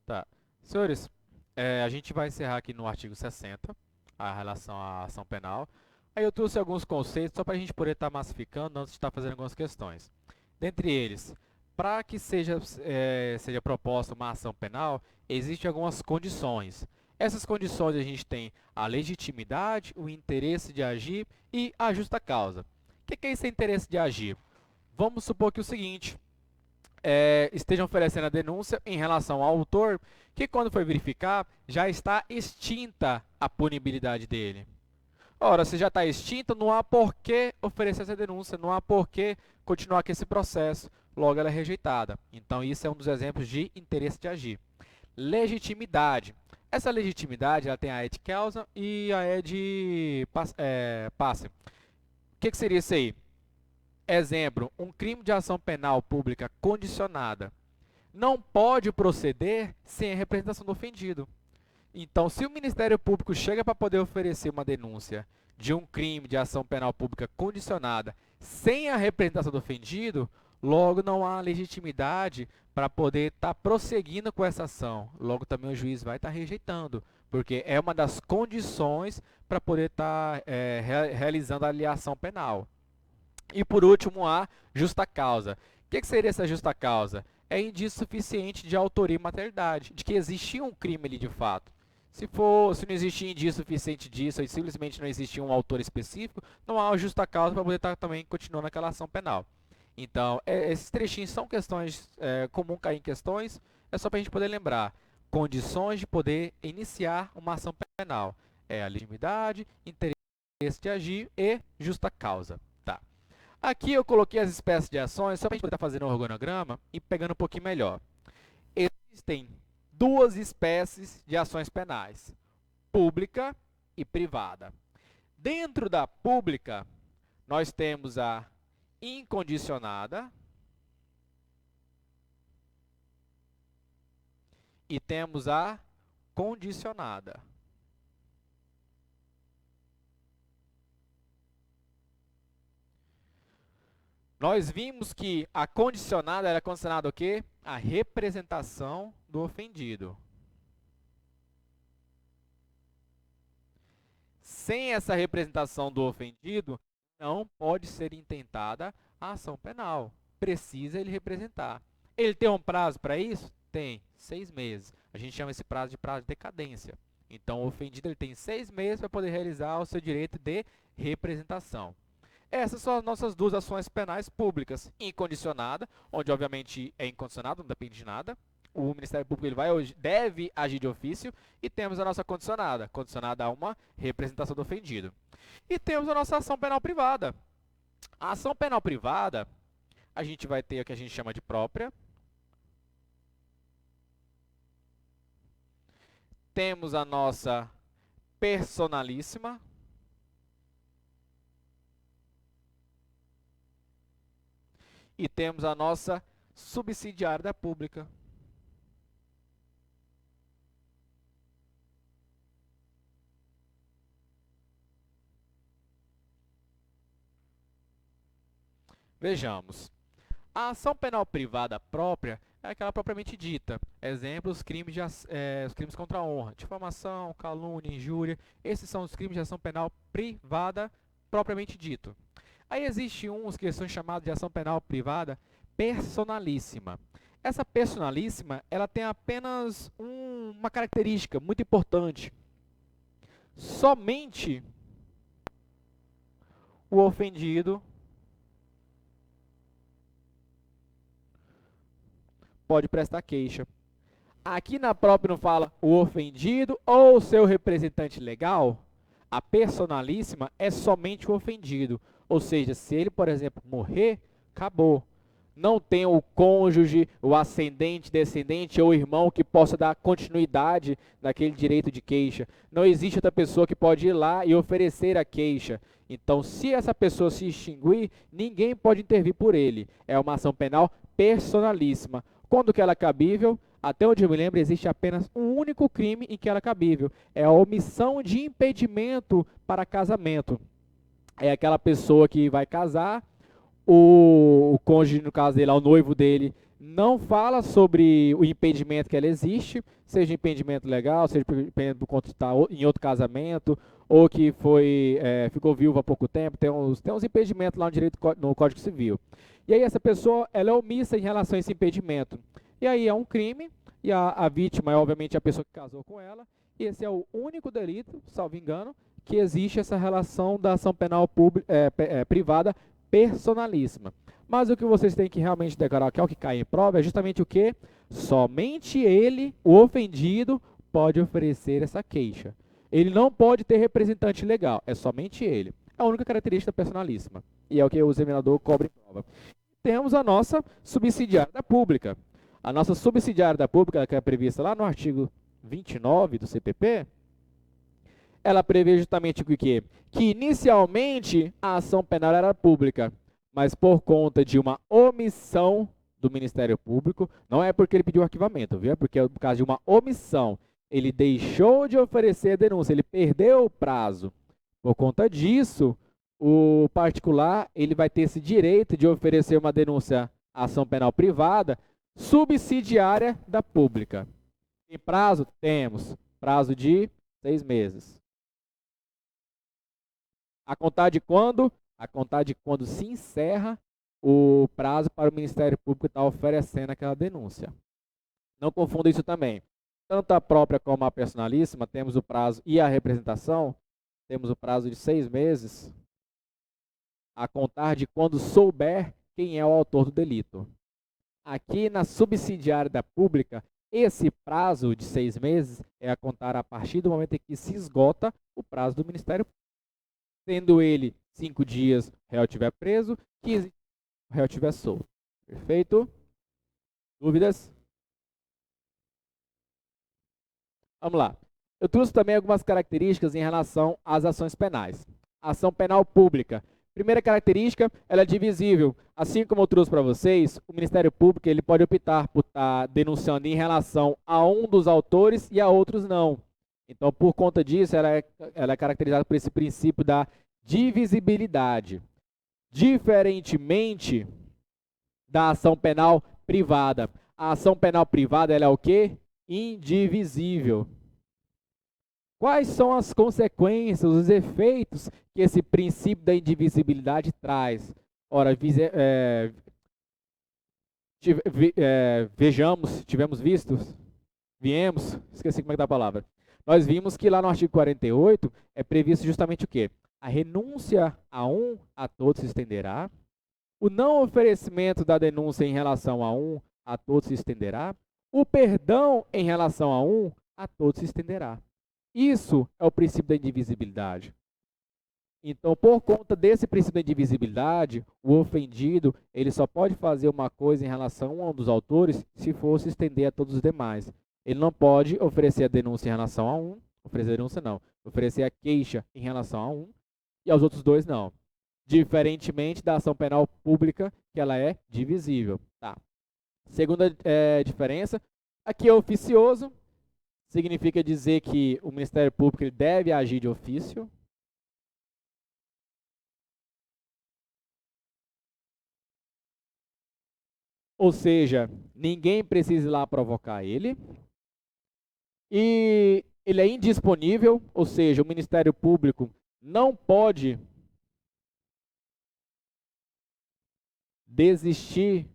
Tá. Senhores, a gente vai encerrar aqui no artigo 60, a relação à ação penal. Aí eu trouxe alguns conceitos só para a gente poder estar massificando antes de estar fazendo algumas questões. Dentre eles, para que seja proposta uma ação penal, existem algumas condições. Essas condições a gente tem a legitimidade, o interesse de agir e a justa causa. O que é esse interesse de agir? Vamos supor que o seguinte, estejam oferecendo a denúncia em relação ao autor, que quando foi verificar, já está extinta a punibilidade dele. Ora, se já está extinta, não há por que oferecer essa denúncia, não há por que continuar com esse processo, logo ela é rejeitada. Então, isso é um dos exemplos de interesse de agir. Legitimidade. Essa legitimidade ela tem a et causa e a et passe. O que seria isso aí? Exemplo, um crime de ação penal pública condicionada não pode proceder sem a representação do ofendido. Então, se o Ministério Público chega para poder oferecer uma denúncia de um crime de ação penal pública condicionada sem a representação do ofendido, logo não há legitimidade para poder estar prosseguindo com essa ação. Logo também o juiz vai estar rejeitando, porque é uma das condições para poder estar realizando a aliação penal. E por último, a justa causa. O que seria essa justa causa? É indício suficiente de autoria e materialidade, de que existia um crime ali de fato. Se não existir indício suficiente disso, e simplesmente não existia um autor específico, não há uma justa causa para poder estar também continuando aquela ação penal. Então, esses trechinhos são questões, comum cair em questões, é só para a gente poder lembrar. Condições de poder iniciar uma ação penal. É a legitimidade, interesse de agir e justa causa. Tá. Aqui eu coloquei as espécies de ações só para a gente poder estar fazendo um organograma e pegando um pouquinho melhor. Existem duas espécies de ações penais, pública e privada. Dentro da pública, nós temos a incondicionada e temos a condicionada. Nós vimos que a condicionada era condicionada ao quê? A representação do ofendido. Sem essa representação do ofendido, não pode ser intentada a ação penal. Precisa ele representar. Ele tem um prazo para isso? Tem, 6 meses. A gente chama esse prazo de decadência. Então, o ofendido ele tem 6 meses para poder realizar o seu direito de representação. Essas são as nossas duas ações penais públicas. Incondicionada, onde obviamente é incondicionado, não depende de nada. O Ministério Público deve agir de ofício. E temos a nossa condicionada, condicionada a uma representação do ofendido. E temos a nossa ação penal privada. A ação penal privada, a gente vai ter o que a gente chama de própria. Temos a nossa personalíssima. E temos a nossa subsidiária da pública. Vejamos. A ação penal privada própria é aquela propriamente dita. Exemplo, os crimes contra a honra. Difamação, calúnia, injúria. Esses são os crimes de ação penal privada propriamente dito. Aí existe uns que são chamados de ação penal privada personalíssima. Essa personalíssima, ela tem apenas uma característica muito importante. Somente o ofendido pode prestar queixa. Aqui na própria não fala o ofendido ou o seu representante legal. A personalíssima é somente o ofendido. Ou seja, se ele, por exemplo, morrer, acabou. Não tem o cônjuge, o ascendente, descendente ou irmão que possa dar continuidade naquele direito de queixa. Não existe outra pessoa que pode ir lá e oferecer a queixa. Então, se essa pessoa se extinguir, ninguém pode intervir por ele. É uma ação penal personalíssima. Quando que ela é cabível? Até onde eu me lembro, existe apenas um único crime em que ela é cabível. É a omissão de impedimento para casamento. É aquela pessoa que vai casar, o cônjuge, no caso dele, o noivo dele, não fala sobre o impedimento que ela existe, seja impedimento legal, seja impedimento por conta de estar em outro casamento, ou que ficou viúva há pouco tempo, tem uns impedimentos lá no direito no Código Civil. E aí essa pessoa ela é omissa em relação a esse impedimento. E aí é um crime, e a vítima é obviamente a pessoa que casou com ela, e esse é o único delito, salvo engano, que existe essa relação da ação penal privada personalíssima. Mas o que vocês têm que realmente declarar, que é o que cai em prova, é justamente o que? Somente ele, o ofendido, pode oferecer essa queixa. Ele não pode ter representante legal, é somente ele. É a única característica personalíssima. E é o que o examinador cobra em prova. Temos a nossa subsidiária da pública. A nossa subsidiária da pública, que é prevista lá no artigo 29 do CPP, ela prevê justamente o quê? Que inicialmente a ação penal era pública, mas por conta de uma omissão do Ministério Público, não é porque ele pediu arquivamento, viu? É porque por causa de uma omissão, ele deixou de oferecer a denúncia, ele perdeu o prazo. Por conta disso, o particular ele vai ter esse direito de oferecer uma denúncia à ação penal privada subsidiária da pública. Tem prazo? Temos. Prazo de 6 meses. A contar de quando? A contar de quando se encerra o prazo para o Ministério Público estar oferecendo aquela denúncia. Não confunda isso também. Tanto a própria como a personalíssima, temos o prazo e a representação, temos o prazo de 6 meses, a contar de quando souber quem é o autor do delito. Aqui na subsidiária da pública, esse prazo de 6 meses é a contar a partir do momento em que se esgota o prazo do Ministério Público. Tendo ele 5 dias, o réu estiver preso, 15 dias, o réu estiver solto. Perfeito? Dúvidas? Vamos lá. Eu trouxe também algumas características em relação às ações penais. Ação penal pública. Primeira característica, ela é divisível. Assim como eu trouxe para vocês, o Ministério Público ele pode optar por estar denunciando em relação a um dos autores e a outros não. Então, por conta disso, ela é caracterizada por esse princípio da divisibilidade. Diferentemente da ação penal privada. A ação penal privada ela é o quê? Indivisível. Quais são as consequências, os efeitos que esse princípio da indivisibilidade traz? Ora, esqueci como é que tá a palavra. Nós vimos que lá no artigo 48 é previsto justamente o quê? A renúncia a todos se estenderá. O não oferecimento da denúncia em relação a todos se estenderá. O perdão em relação a todos se estenderá. Isso é o princípio da indivisibilidade. Então, por conta desse princípio da indivisibilidade, o ofendido ele só pode fazer uma coisa em relação a um dos autores se for se estender a todos os demais. Ele não pode oferecer a denúncia em relação a oferecer a denúncia não, oferecer a queixa em relação a e aos outros dois não. Diferentemente da ação penal pública, que ela é divisível. Tá. Segunda diferença, aqui é oficioso, significa dizer que o Ministério Público ele deve agir de ofício. Ou seja, ninguém precisa ir lá provocar ele. E ele é indisponível, ou seja, o Ministério Público não pode desistir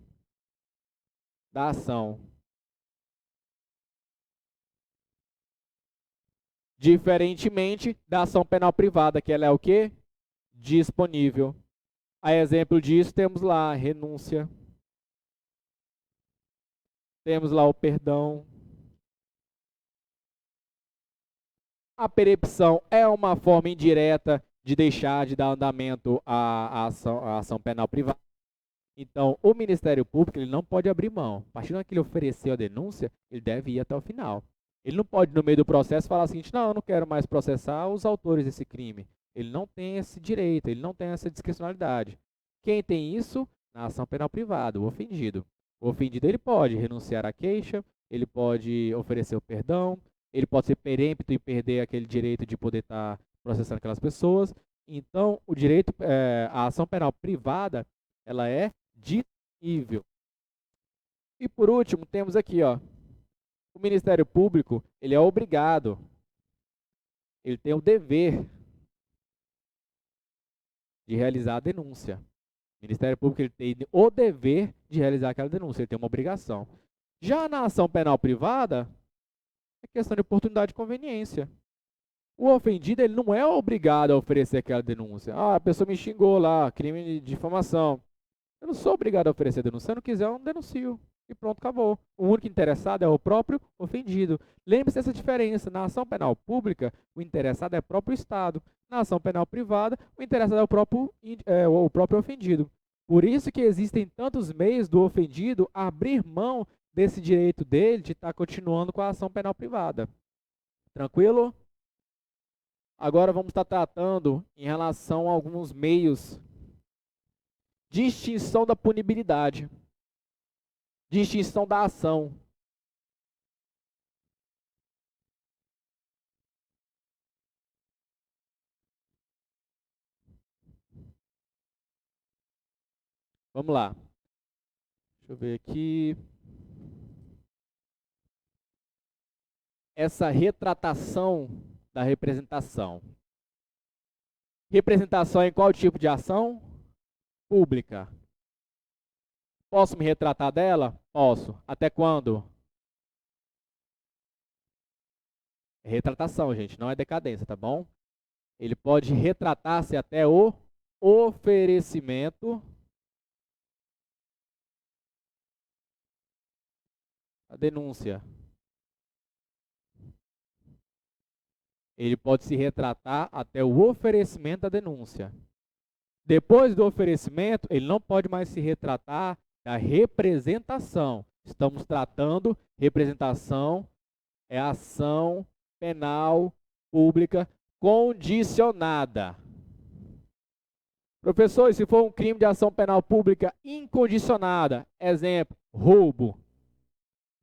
da ação. Diferentemente da ação penal privada, que ela é o quê? Disponível. A exemplo disso, temos lá a renúncia. Temos lá o perdão. A percepção é uma forma indireta de deixar de dar andamento à ação penal privada. Então, o Ministério Público ele não pode abrir mão. A partir do momento que ele ofereceu a denúncia, ele deve ir até o final. Ele não pode, no meio do processo, falar o seguinte: não, eu não quero mais processar os autores desse crime. Ele não tem esse direito, ele não tem essa discricionalidade. Quem tem isso? Na ação penal privada, o ofendido. O ofendido ele pode renunciar à queixa, ele pode oferecer o perdão, ele pode ser perempto e perder aquele direito de poder estar processando aquelas pessoas. Então, o direito, a ação penal privada, ela é disponível. E por último, temos aqui, ó, o Ministério Público, ele é obrigado, ele tem o dever de realizar a denúncia. O Ministério Público ele tem o dever de realizar aquela denúncia, ele tem uma obrigação. Já na ação penal privada, é questão de oportunidade e conveniência. O ofendido ele não é obrigado a oferecer aquela denúncia. Ah, a pessoa me xingou lá, crime de difamação. Eu não sou obrigado a oferecer a denúncia. Se eu não quiser, eu não denuncio. E pronto, acabou. O único interessado é o próprio ofendido. Lembre-se dessa diferença. Na ação penal pública, o interessado é o próprio Estado. Na ação penal privada, o interessado é o próprio ofendido. Por isso que existem tantos meios do ofendido abrir mão desse direito dele de estar continuando com a ação penal privada. Tranquilo? Agora vamos estar tratando em relação a alguns meios de extinção da punibilidade, de extinção da ação. Vamos lá. Deixa eu ver aqui. Essa retratação da representação. Representação em qual tipo de ação? Pública. Posso me retratar dela? Posso. Até quando? É retratação, gente, não é decadência, tá bom? Ele pode retratar-se até o oferecimento da denúncia. Ele pode se retratar até o oferecimento da denúncia. Depois do oferecimento, ele não pode mais se retratar da representação. Estamos tratando, representação é ação penal pública condicionada. Professor, e se for um crime de ação penal pública incondicionada, exemplo, roubo.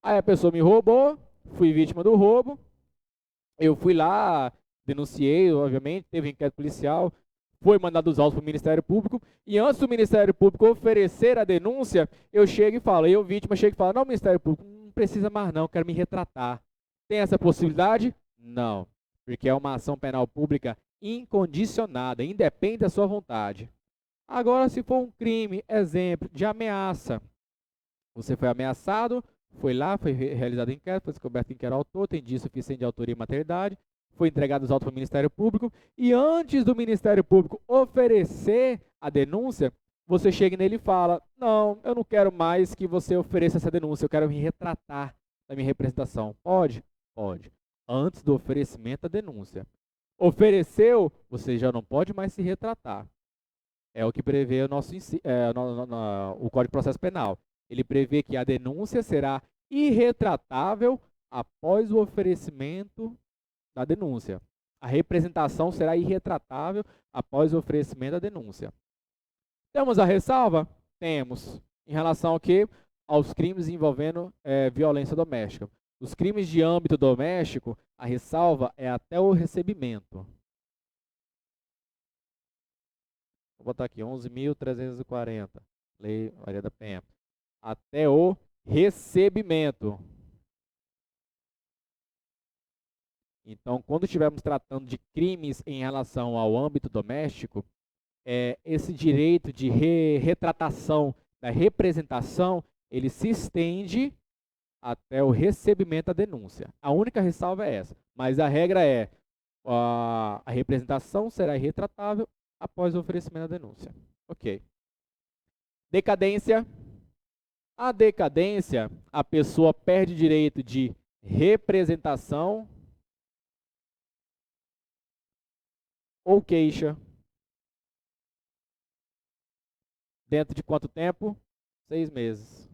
Aí a pessoa me roubou, fui vítima do roubo, eu fui lá, denunciei, obviamente, teve inquérito policial, foi mandado os autos para o Ministério Público, e antes do Ministério Público oferecer a denúncia, eu chego e falo, eu, vítima, chego e falo, não, Ministério Público, não precisa mais não, quero me retratar. Tem essa possibilidade? Não, porque é uma ação penal pública incondicionada, independe da sua vontade. Agora, se for um crime, exemplo, de ameaça, você foi ameaçado, foi lá, foi realizado inquérito, foi descoberto quem era o autor, tem indício suficiente de autoria e materialidade, foi entregado os autos para o Ministério Público, e antes do Ministério Público oferecer a denúncia, você chega nele e fala, não, eu não quero mais que você ofereça essa denúncia, eu quero me retratar da minha representação. Pode? Pode. Antes do oferecimento da denúncia. Ofereceu, você já não pode mais se retratar. É o que prevê o nosso o Código de Processo Penal. Ele prevê que a denúncia será irretratável após o oferecimento da denúncia. A representação será irretratável após o oferecimento da denúncia. Temos a ressalva? Temos. Em relação ao quê? Aos crimes envolvendo violência doméstica. Os crimes de âmbito doméstico, a ressalva é até o recebimento. Vou botar aqui, 11.340, Lei Maria da Penha. Até o recebimento. Então, quando estivermos tratando de crimes em relação ao âmbito doméstico, esse direito de retratação da representação, ele se estende até o recebimento da denúncia. A única ressalva é essa, mas a regra é a representação será irretratável após o oferecimento da denúncia. Ok. Decadência. A decadência, a pessoa perde direito de representação ou queixa. Dentro de quanto tempo? 6 meses.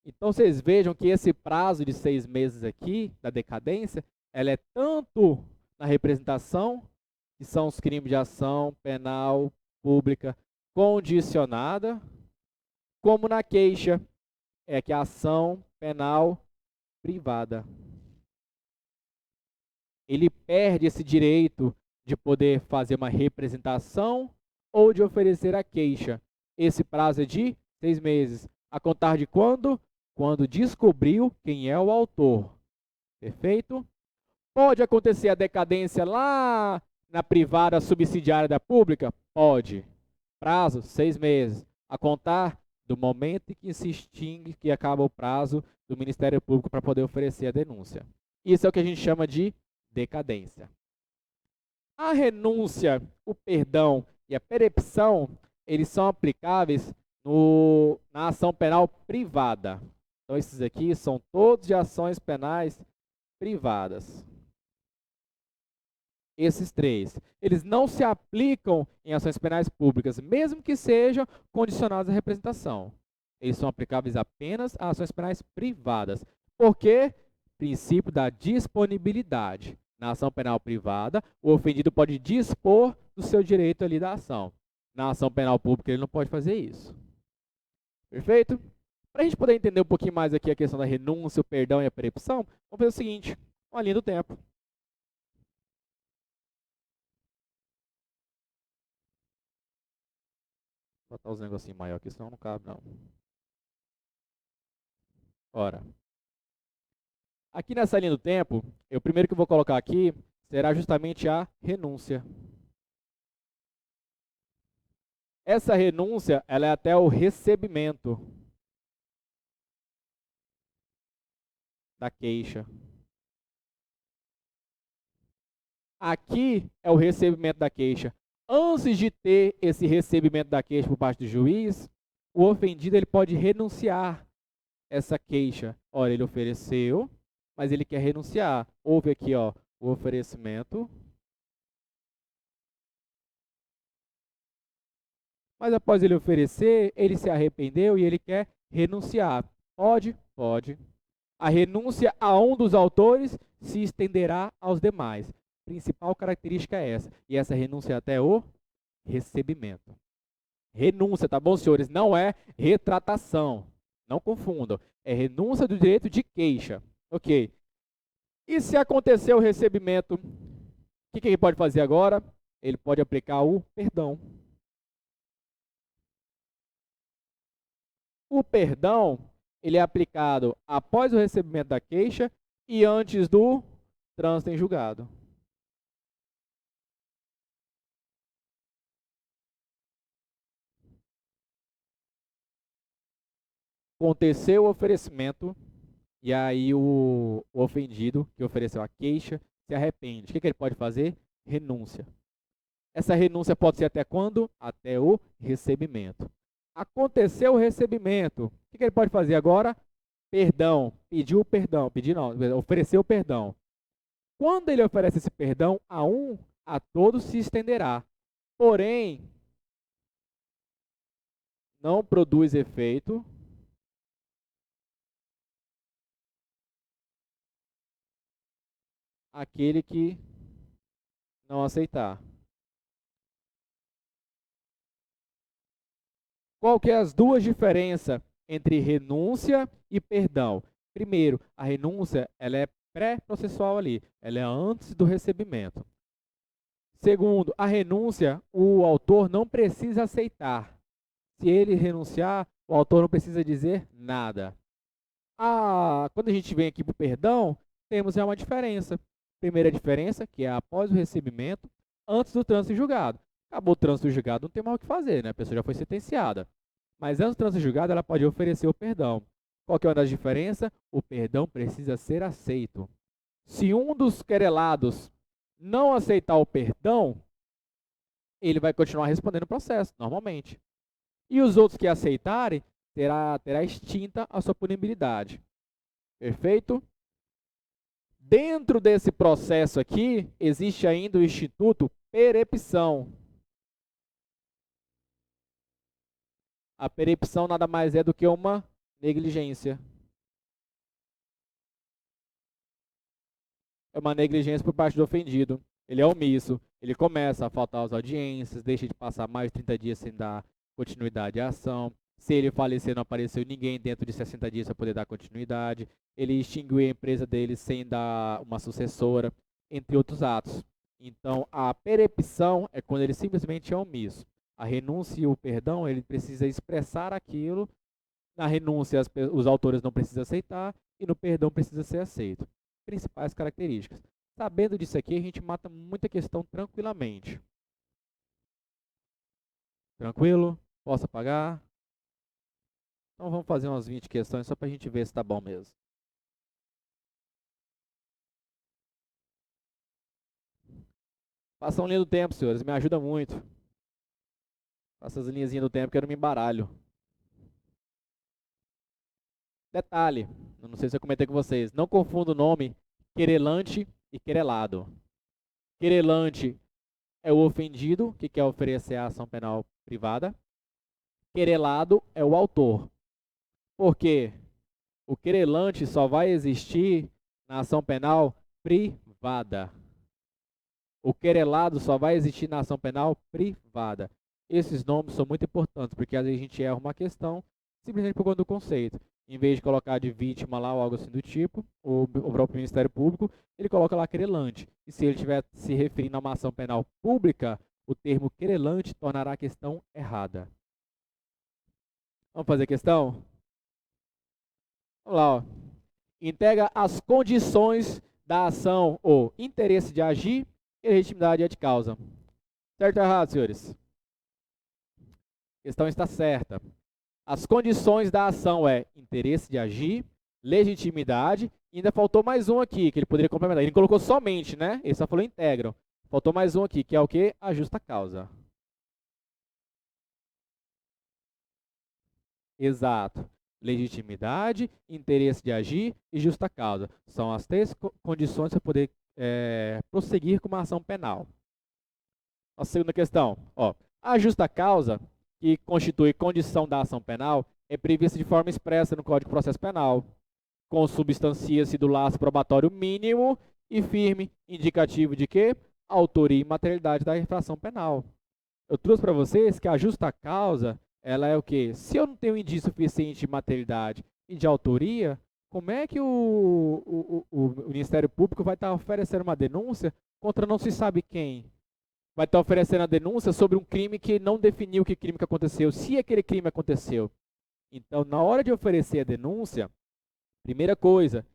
Então, vocês vejam que esse prazo de 6 meses aqui, da decadência, ela é tanto na representação, que são os crimes de ação penal pública condicionada, como na queixa, que é a ação penal privada. Ele perde esse direito de poder fazer uma representação ou de oferecer a queixa. Esse prazo é de 6 meses. A contar de quando? Quando descobriu quem é o autor. Perfeito? Pode acontecer a decadência lá na privada subsidiária da pública? Pode. Prazo, 6 meses. A contar do momento em que se extingue, que acaba o prazo do Ministério Público para poder oferecer a denúncia. Isso é o que a gente chama de decadência. A renúncia, o perdão e a perepção, eles são aplicáveis na ação penal privada. Então, esses aqui são todos de ações penais privadas. Esses três. Eles não se aplicam em ações penais públicas, mesmo que sejam condicionados à representação. Eles são aplicáveis apenas a ações penais privadas. Por quê? Princípio da disponibilidade. Na ação penal privada, o ofendido pode dispor do seu direito ali da ação. Na ação penal pública, ele não pode fazer isso. Perfeito? Para a gente poder entender um pouquinho mais aqui a questão da renúncia, o perdão e a percepção, vamos fazer o seguinte, uma linha do tempo. Vou botar os negocinhos maior aqui, senão não cabe não. Ora, aqui nessa linha do tempo, o primeiro que eu vou colocar aqui será justamente a renúncia. Essa renúncia, ela é até o recebimento da queixa. Aqui é o recebimento da queixa. Antes de ter esse recebimento da queixa por parte do juiz, o ofendido ele pode renunciar essa queixa. Olha, ele ofereceu, mas ele quer renunciar. Houve aqui, ó, o oferecimento. Mas após ele oferecer, ele se arrependeu e ele quer renunciar. Pode? Pode. A renúncia a um dos autores se estenderá aos demais. A principal característica é essa. E essa renúncia é até o recebimento. Renúncia, tá bom, senhores? Não é retratação. Não confundam. É renúncia do direito de queixa. Ok. E se acontecer o recebimento, o que ele pode fazer agora? Ele pode aplicar o perdão. O perdão, ele é aplicado após o recebimento da queixa e antes do trânsito em julgado. Aconteceu o oferecimento e aí o ofendido que ofereceu a queixa se arrepende. O que ele pode fazer? Renúncia. Essa renúncia pode ser até quando? Até o recebimento. Aconteceu o recebimento. O que ele pode fazer agora? Perdão. Pediu o perdão. Pedir não, ofereceu o perdão. Quando ele oferece esse perdão a todos se estenderá. Porém, não produz efeito aquele que não aceitar. Qual que é as duas diferenças entre renúncia e perdão? Primeiro, a renúncia ela é pré-processual ali, ela é antes do recebimento. Segundo, a renúncia, o autor não precisa aceitar. Se ele renunciar, o autor não precisa dizer nada. Quando a gente vem aqui para o perdão, temos já uma diferença. Primeira diferença, que é após o recebimento, antes do trânsito em julgado. Acabou o trânsito em julgado, não tem mais o que fazer, né? A pessoa já foi sentenciada. Mas antes do trânsito em julgado, ela pode oferecer o perdão. Qual que é uma das diferenças? O perdão precisa ser aceito. Se um dos querelados não aceitar o perdão, ele vai continuar respondendo o processo, normalmente. E os outros que aceitarem, terá extinta a sua punibilidade. Perfeito? Dentro desse processo aqui, existe ainda o instituto perepção. A perepção nada mais é do que uma negligência. É uma negligência por parte do ofendido. Ele é omisso, ele começa a faltar às audiências, deixa de passar mais de 30 dias sem dar continuidade à ação. Se ele falecer, não apareceu ninguém dentro de 60 dias para poder dar continuidade. Ele extinguiu a empresa dele sem dar uma sucessora, entre outros atos. Então, a perepção é quando ele simplesmente é omisso. A renúncia e o perdão, ele precisa expressar aquilo. Na renúncia, os autores não precisam aceitar e no perdão precisa ser aceito. Principais características. Sabendo disso aqui, a gente mata muita questão tranquilamente. Tranquilo? Posso apagar? Então vamos fazer umas 20 questões só para a gente ver se está bom mesmo. Faça uma linha do tempo, senhores, me ajuda muito. Faça as linhazinhas do tempo que eu não me embaralho. Detalhe, eu não sei se eu comentei com vocês, não confunda o nome querelante e querelado. Querelante é o ofendido que quer oferecer a ação penal privada. Querelado é o autor. Por quê? O querelante só vai existir na ação penal privada. O querelado só vai existir na ação penal privada. Esses nomes são muito importantes, porque às vezes a gente erra uma questão simplesmente por conta do conceito. Em vez de colocar de vítima lá ou algo assim do tipo, o próprio Ministério Público, ele coloca lá querelante. E se ele estiver se referindo a uma ação penal pública, o termo querelante tornará a questão errada. Vamos fazer a questão? Vamos lá, ó. Integra as condições da ação ou interesse de agir e legitimidade de causa. Certo ou errado, senhores? A questão está certa. As condições da ação é interesse de agir, legitimidade, e ainda faltou mais um aqui, que ele poderia complementar. Ele colocou somente, né? Ele só falou integram. Faltou mais um aqui, que é o que? A justa causa. Exato. Legitimidade, interesse de agir e justa causa. São as três condições para poder prosseguir com uma ação penal. A segunda questão. Ó, a justa causa, que constitui condição da ação penal, é prevista de forma expressa no Código de Processo Penal, consubstancia-se do laço probatório mínimo e firme, indicativo de que? Autoria e materialidade da infração penal. Eu trouxe para vocês que a justa causa, ela é o quê? Se eu não tenho indício suficiente de materialidade e de autoria, como é que o Ministério Público vai estar oferecendo uma denúncia contra não se sabe quem? Vai estar oferecendo a denúncia sobre um crime que não definiu que crime que aconteceu, se aquele crime aconteceu. Então, na hora de oferecer a denúncia, primeira coisa,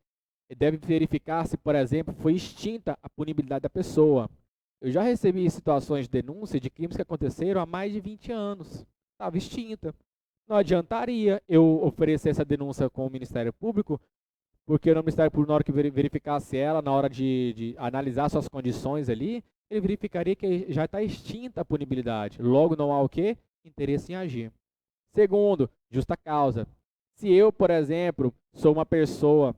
deve verificar se, por exemplo, foi extinta a punibilidade da pessoa. Eu já recebi situações de denúncia de crimes que aconteceram há mais de 20 anos. Estava extinta. Não adiantaria eu oferecer essa denúncia com o Ministério Público, porque no Ministério Público, na hora que verificasse ela, na hora de analisar suas condições ali, ele verificaria que já está extinta a punibilidade. Logo, não há o quê? Interesse em agir. Segundo, justa causa. Se eu, por exemplo, sou uma pessoa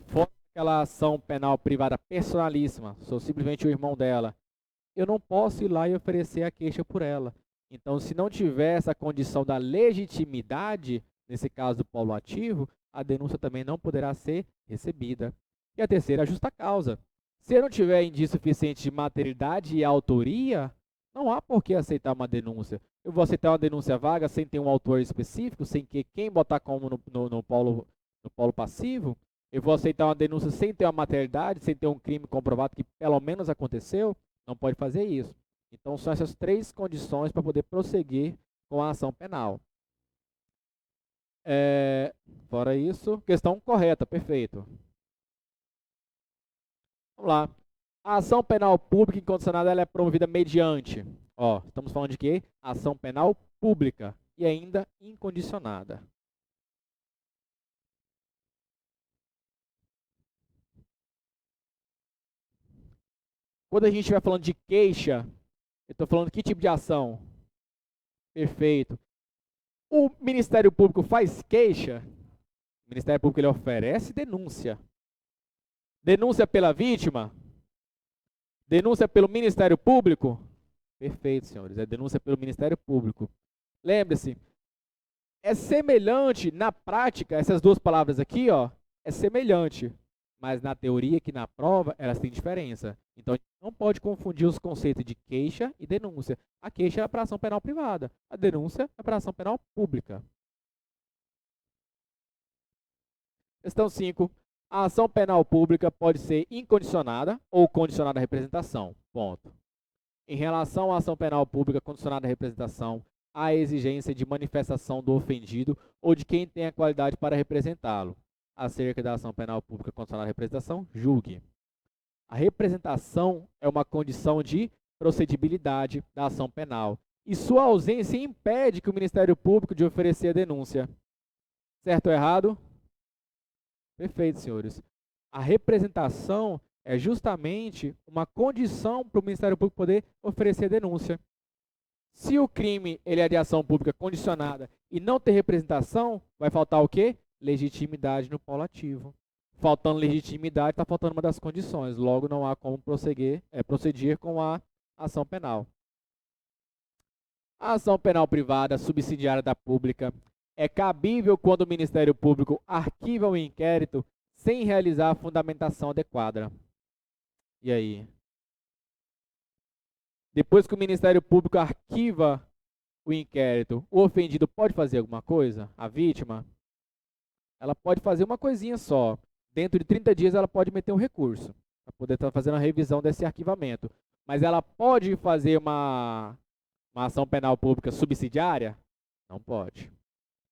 fora daquela ação penal privada personalíssima, sou simplesmente o irmão dela, eu não posso ir lá e oferecer a queixa por ela. Então, se não tiver essa condição da legitimidade, nesse caso do polo ativo, a denúncia também não poderá ser recebida. E a terceira, a justa causa. Se eu não tiver indício suficiente de materialidade e autoria, não há por que aceitar uma denúncia. Eu vou aceitar uma denúncia vaga sem ter um autor específico, sem que quem botar como no polo passivo. Eu vou aceitar uma denúncia sem ter uma materialidade, sem ter um crime comprovado que pelo menos aconteceu. Não pode fazer isso. Então, são essas três condições para poder prosseguir com a ação penal. Fora isso, questão correta, perfeito. Vamos lá. A ação penal pública incondicionada ela é promovida mediante. Estamos falando de quê? Ação penal pública e ainda incondicionada. Quando a gente estiver falando de queixa, eu estou falando de que tipo de ação? Perfeito. O Ministério Público faz queixa? O Ministério Público ele oferece denúncia. Denúncia pela vítima? Denúncia pelo Ministério Público? Perfeito, senhores. É denúncia pelo Ministério Público. Lembre-se, é semelhante na prática, essas duas palavras aqui, é semelhante. Mas na teoria que na prova, elas têm diferença. Então, a gente não pode confundir os conceitos de queixa e denúncia. A queixa é para ação penal privada. A denúncia é para ação penal pública. Questão 5. A ação penal pública pode ser incondicionada ou condicionada à representação. Ponto. Em relação à ação penal pública condicionada à representação, há exigência de manifestação do ofendido ou de quem tem a qualidade para representá-lo. Acerca da ação penal pública condicionada à representação, julgue. A representação é uma condição de procedibilidade da ação penal e sua ausência impede que o Ministério Público de oferecer a denúncia. Certo ou errado? Perfeito, senhores. A representação é justamente uma condição para o Ministério Público poder oferecer a denúncia. Se o crime ele é de ação pública condicionada e não ter representação, vai faltar o quê? Legitimidade no polo ativo. Faltando legitimidade, está faltando uma das condições. Logo, não há como proceder com a ação penal. A ação penal privada subsidiária da pública é cabível quando o Ministério Público arquiva o inquérito sem realizar a fundamentação adequada. E aí? Depois que o Ministério Público arquiva o inquérito, o ofendido pode fazer alguma coisa? A vítima? Ela pode fazer uma coisinha só. Dentro de 30 dias ela pode meter um recurso para poder estar fazendo a revisão desse arquivamento. Mas ela pode fazer uma ação penal pública subsidiária? Não pode.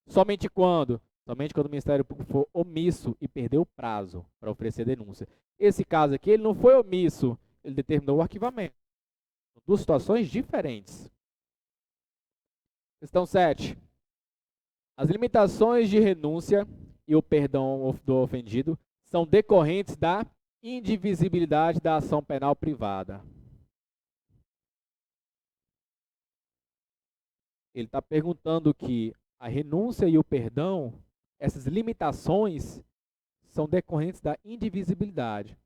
Somente quando? Somente quando o Ministério Público for omisso e perder o prazo para oferecer denúncia. Esse caso aqui, ele não foi omisso, ele determinou o arquivamento. São duas situações diferentes. Questão 7. As limitações de renúncia e o perdão do ofendido são decorrentes da indivisibilidade da ação penal privada. Ele está perguntando que a renúncia e o perdão, essas limitações, são decorrentes da indivisibilidade.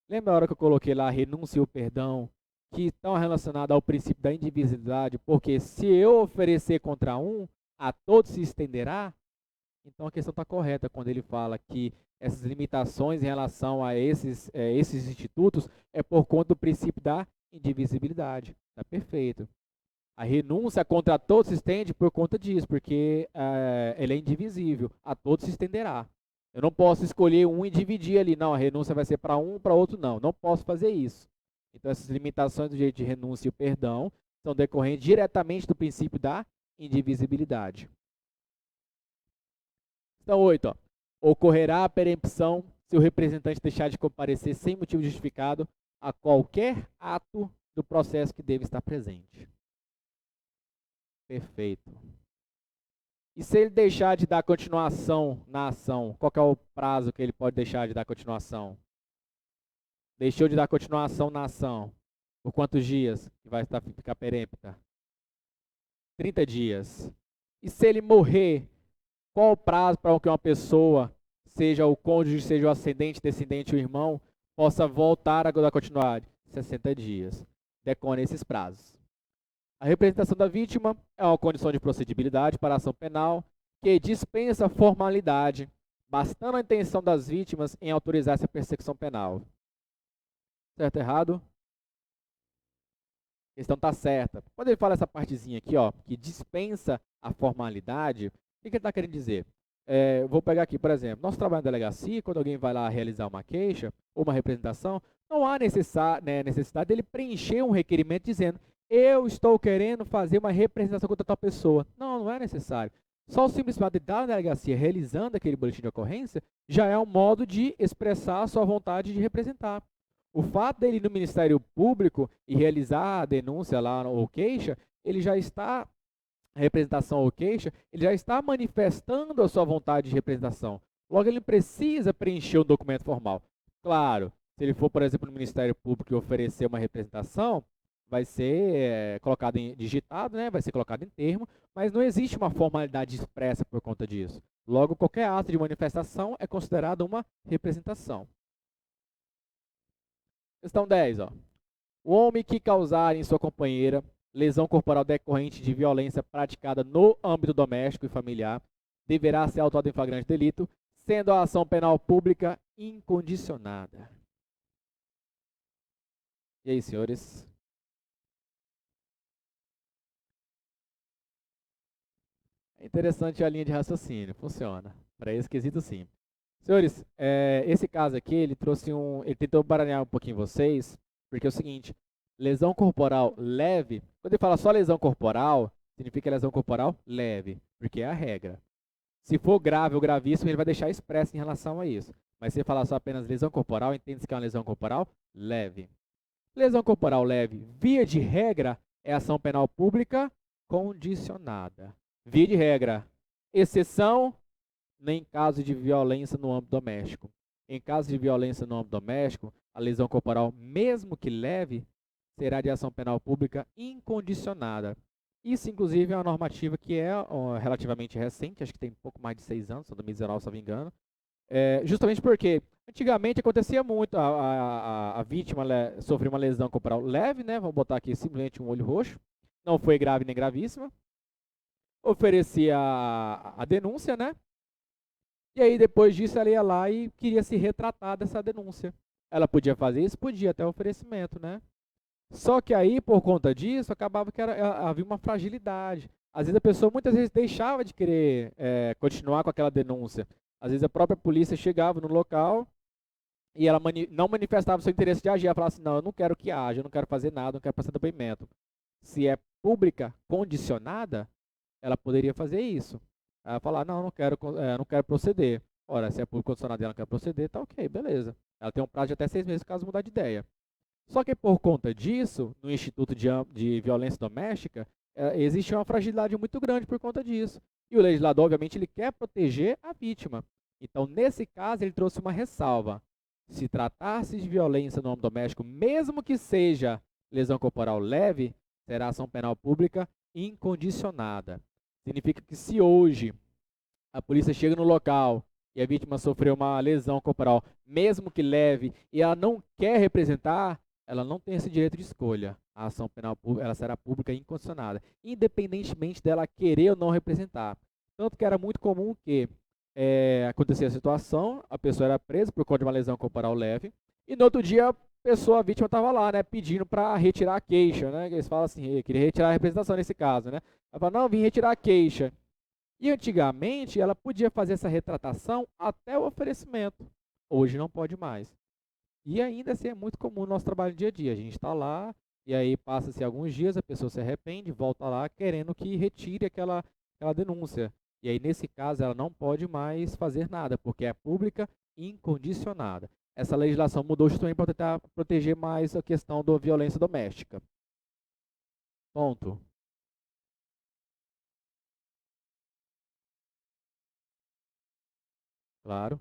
Lembra a hora que eu coloquei lá a renúncia e o perdão, que estão relacionados ao princípio da indivisibilidade? Porque se eu oferecer contra um, a todos se estenderá? Então a questão está correta quando ele fala que essas limitações em relação a esses institutos é por conta do princípio da indivisibilidade. Está perfeito. A renúncia contra todos se estende por conta disso, porque ele é indivisível, a todos se estenderá. Eu não posso escolher um e dividir ali, não, a renúncia vai ser para um, para outro não. Não posso fazer isso. Então essas limitações do direito de renúncia e o perdão são decorrentes diretamente do princípio da indivisibilidade. Questão 8. Ó. Ocorrerá a perempção se o representante deixar de comparecer sem motivo justificado a qualquer ato do processo que deve estar presente. Perfeito. E se ele deixar de dar continuação na ação, qual que é o prazo que ele pode deixar de dar continuação? Deixou de dar continuação na ação. Por quantos dias que vai ficar perempta? 30 dias. E se ele morrer, qual o prazo para que uma pessoa, seja o cônjuge, seja o ascendente, descendente ou irmão, possa voltar a dar continuidade? 60 dias. Decorre esses prazos. A representação da vítima é uma condição de procedibilidade para a ação penal que dispensa formalidade, bastando a intenção das vítimas em autorizar essa persecução penal. Certo ou errado? A questão está certa. Quando ele fala essa partezinha aqui, ó, que dispensa a formalidade, o que ele está querendo dizer? Eu vou pegar aqui, por exemplo, nosso trabalho na delegacia, quando alguém vai lá realizar uma queixa ou uma representação, não há necessidade dele preencher um requerimento dizendo eu estou querendo fazer uma representação contra tal pessoa. Não, não é necessário. Só o simples fato de estar na delegacia realizando aquele boletim de ocorrência já é um modo de expressar a sua vontade de representar. O fato dele ir no Ministério Público e realizar a denúncia lá ou queixa, ele já está, a representação ou queixa, ele já está manifestando a sua vontade de representação. Logo, ele precisa preencher um documento formal. Claro, se ele for, por exemplo, no Ministério Público e oferecer uma representação, vai ser colocado digitado, né? Vai ser colocado em termo, mas não existe uma formalidade expressa por conta disso. Logo, qualquer ato de manifestação é considerado uma representação. Questão 10. Ó. O homem que causar em sua companheira lesão corporal decorrente de violência praticada no âmbito doméstico e familiar deverá ser autuado em flagrante delito, sendo a ação penal pública incondicionada. E aí, senhores? É interessante a linha de raciocínio, funciona. Para esse quesito, sim. Senhores, esse caso aqui, ele tentou baralhar um pouquinho vocês, porque é o seguinte, Lesão corporal leve, quando ele fala só lesão corporal, significa lesão corporal leve, porque é a regra. Se for grave ou gravíssimo, ele vai deixar expresso em relação a isso. Mas se falar só apenas lesão corporal, entende-se que é uma lesão corporal leve. Lesão corporal leve, via de regra, é ação penal pública condicionada. Via de regra, exceção em caso de violência no âmbito doméstico. Em caso de violência no âmbito doméstico, a lesão corporal, mesmo que leve, será de ação penal pública incondicionada. Isso, inclusive, é uma normativa que é relativamente recente, acho que tem pouco mais de 6 anos, 2019, se não me engano. Justamente porque antigamente acontecia muito, a vítima sofreu uma lesão corporal leve, né? Vamos botar aqui simplesmente um olho roxo, não foi grave nem gravíssima, oferecia a denúncia, né? E aí depois disso ela ia lá e queria se retratar dessa denúncia. Ela podia fazer isso? Podia, até oferecimento, né? Só que aí, por conta disso, acabava que havia uma fragilidade. Às vezes a pessoa muitas vezes deixava de querer continuar com aquela denúncia. Às vezes a própria polícia chegava no local e ela não manifestava seu interesse de agir. Ela falava assim, não, eu não quero que haja, eu não quero fazer nada, eu não quero prestar depoimento. Se é pública condicionada, ela poderia fazer isso. Ela falar, não, não quero proceder. Ora, se é pública condicionada e ela não quer proceder, tá ok, beleza. Ela tem um prazo de até 6 meses caso mudar de ideia. Só que por conta disso, no Instituto de Violência Doméstica, existe uma fragilidade muito grande por conta disso. E o legislador, obviamente, ele quer proteger a vítima. Então, nesse caso, ele trouxe uma ressalva. Se tratar-se de violência no âmbito doméstico, mesmo que seja lesão corporal leve, será ação penal pública incondicionada. Significa que se hoje a polícia chega no local e a vítima sofreu uma lesão corporal, mesmo que leve, e ela não quer representar, ela não tem esse direito de escolha. A ação penal ela será pública e incondicionada, independentemente dela querer ou não representar. Tanto que era muito comum que acontecia a situação, a pessoa era presa por conta de uma lesão corporal leve, e no outro dia a vítima estava lá, né, pedindo para retirar a queixa, né? Eles falam assim, queria retirar a representação nesse caso, né? Ela fala, não, vim retirar a queixa. E antigamente ela podia fazer essa retratação até o oferecimento. Hoje não pode mais. E ainda assim é muito comum no nosso trabalho no dia a dia. A gente está lá e aí passa-se alguns dias, a pessoa se arrepende, volta lá querendo que retire aquela denúncia. E aí nesse caso ela não pode mais fazer nada, porque é pública incondicionada. Essa legislação mudou justamente para tentar proteger mais a questão da violência doméstica. Ponto. Claro.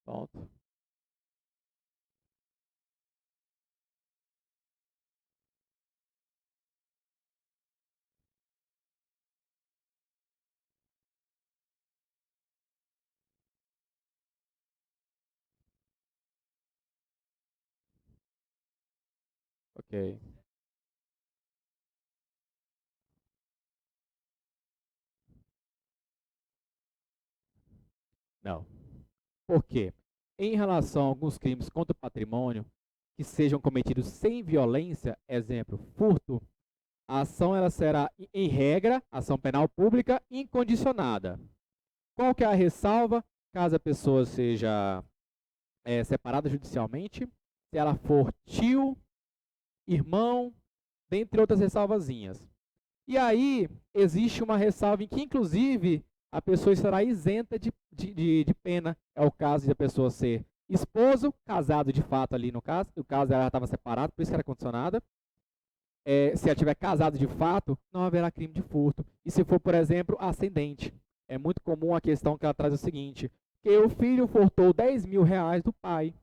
Ponto. Ok. Não. Por quê? Em relação a alguns crimes contra o patrimônio que sejam cometidos sem violência, exemplo, furto, a ação ela será, em regra, ação penal pública incondicionada. Qual que é a ressalva? Caso a pessoa seja separada judicialmente, se ela for tio, irmão, dentre outras ressalvazinhas. E aí, existe uma ressalva em que, inclusive, a pessoa estará isenta de pena. É o caso de a pessoa ser esposo, casado de fato ali no caso. No caso, ela estava separada, por isso que era condicionada. Se ela tiver casado de fato, não haverá crime de furto. E se for, por exemplo, ascendente. É muito comum a questão que ela traz o seguinte, que o filho furtou 10 mil reais do pai.